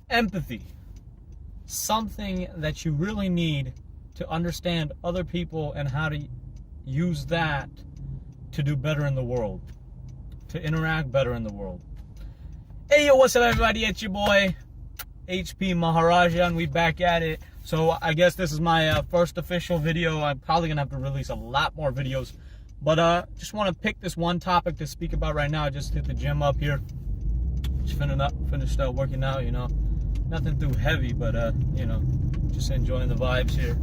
Empathy. Something that you really need to understand other people and how to use that to do better in the world, to interact better in the world. Hey, yo, what's up, everybody? It's your boy, HP Maharaja, and we back at it. So I guess this is my first official video. I'm probably gonna have to release a lot more videos, but just want to pick this one topic to speak about right now. I just hit the gym up here, just finished working out. You know, nothing too heavy, but you know, just enjoying the vibes here.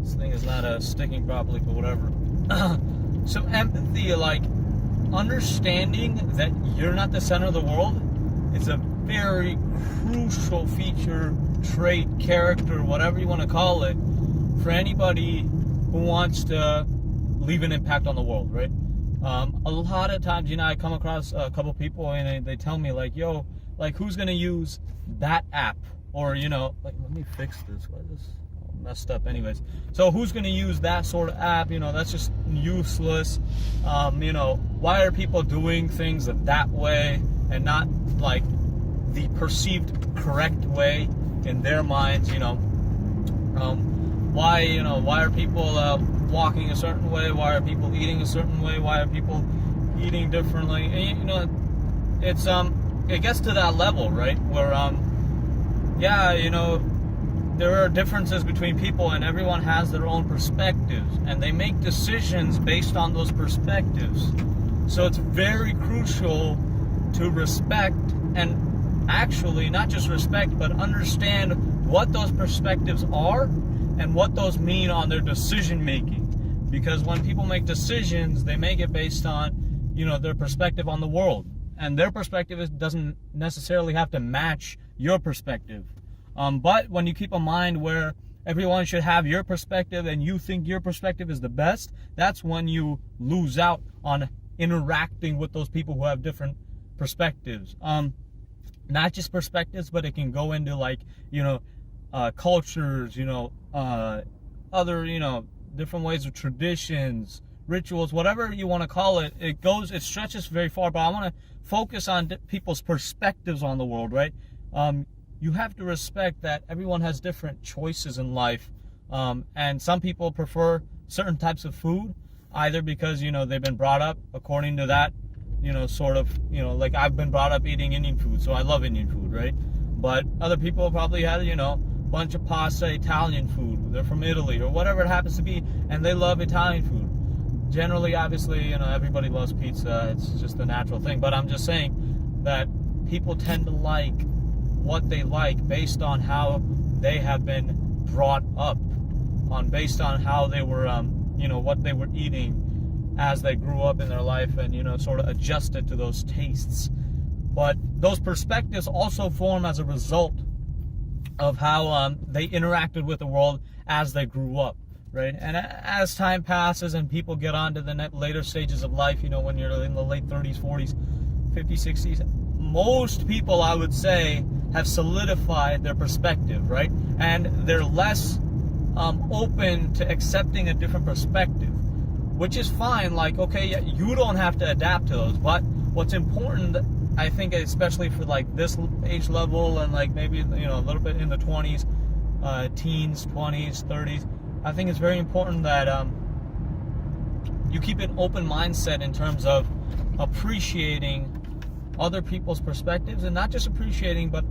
This thing is not sticking properly, but whatever. So empathy, like understanding that you're not the center of the world, is a very crucial feature, trait, character, whatever you want to call it, for anybody who wants to leave an impact on the world, right? A lot of times, you know, I come across a couple people and they tell me like, yo, like, who's gonna use that app? Or, you know, like, let me fix this. Why is this all messed up anyways? So who's gonna use that sort of app? You know, that's just useless. You know, why are people doing things that way and not like the perceived correct way in their minds? You know, why are people walking a certain way? Why are people eating a certain way? Why are people eating differently? And, you know, it's it gets to that level, right, where yeah, you know, there are differences between people, and everyone has their own perspectives, and they make decisions based on those perspectives. So it's very crucial to respect, and actually not just respect, but understand what those perspectives are and what those mean on their decision making. Because when people make decisions, they make it based on, you know, their perspective on the world, and their perspective doesn't necessarily have to match your perspective. But when you keep a mind where everyone should have your perspective and you think your perspective is the best, that's when you lose out on interacting with those people who have different perspectives. Not just perspectives, but it can go into, like, you know, cultures, you know, other, you know, different ways of traditions, rituals, whatever you want to call it. It stretches very far, but I want to focus on people's perspectives on the world, right? You have to respect that everyone has different choices in life, and some people prefer certain types of food, either because, you know, they've been brought up according to that, you know, sort of, you know, like I've been brought up eating Indian food, so I love Indian food, right? But other people probably had, you know, a bunch of pasta, Italian food, they're from Italy or whatever it happens to be, and they love Italian food. Generally, obviously, you know, everybody loves pizza, it's just a natural thing, but I'm just saying that people tend to like what they like based on how they have been brought up, based on how they were, you know, what they were eating as they grew up in their life, and, you know, sort of adjusted to those tastes. But those perspectives also form as a result of how they interacted with the world as they grew up, right? And as time passes and people get on to the later stages of life, you know, when you're in the late 30s, 40s, 50s, 60s, most people, I would say, have solidified their perspective, right? And they're less open to accepting a different perspective, which is fine. Like, okay, yeah, you don't have to adapt to those, but what's important, I think, especially for like this age level and like maybe, you know, a little bit in the 20s, teens, 20s, 30s, I think it's very important that you keep an open mindset in terms of appreciating other people's perspectives, and not just appreciating, but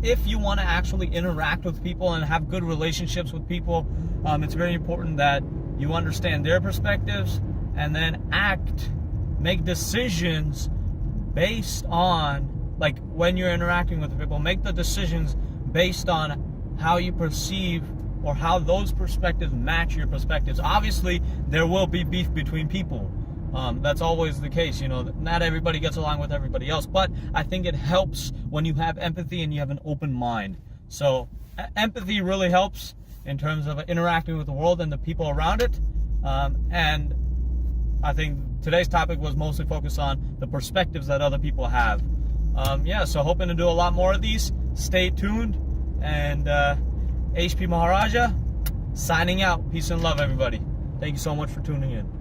if you want to actually interact with people and have good relationships with people, it's very important that you understand their perspectives and then make decisions based on, like, when you're interacting with people, make the decisions based on how you perceive or how those perspectives match your perspectives. Obviously, there will be beef between people. That's always the case, you know, not everybody gets along with everybody else, but I think it helps when you have empathy and you have an open mind. So empathy really helps in terms of interacting with the world and the people around it. And I think today's topic was mostly focused on the perspectives that other people have. Yeah, so hoping to do a lot more of these. Stay tuned. And HP Maharaja signing out. Peace and love, everybody. Thank you so much for tuning in.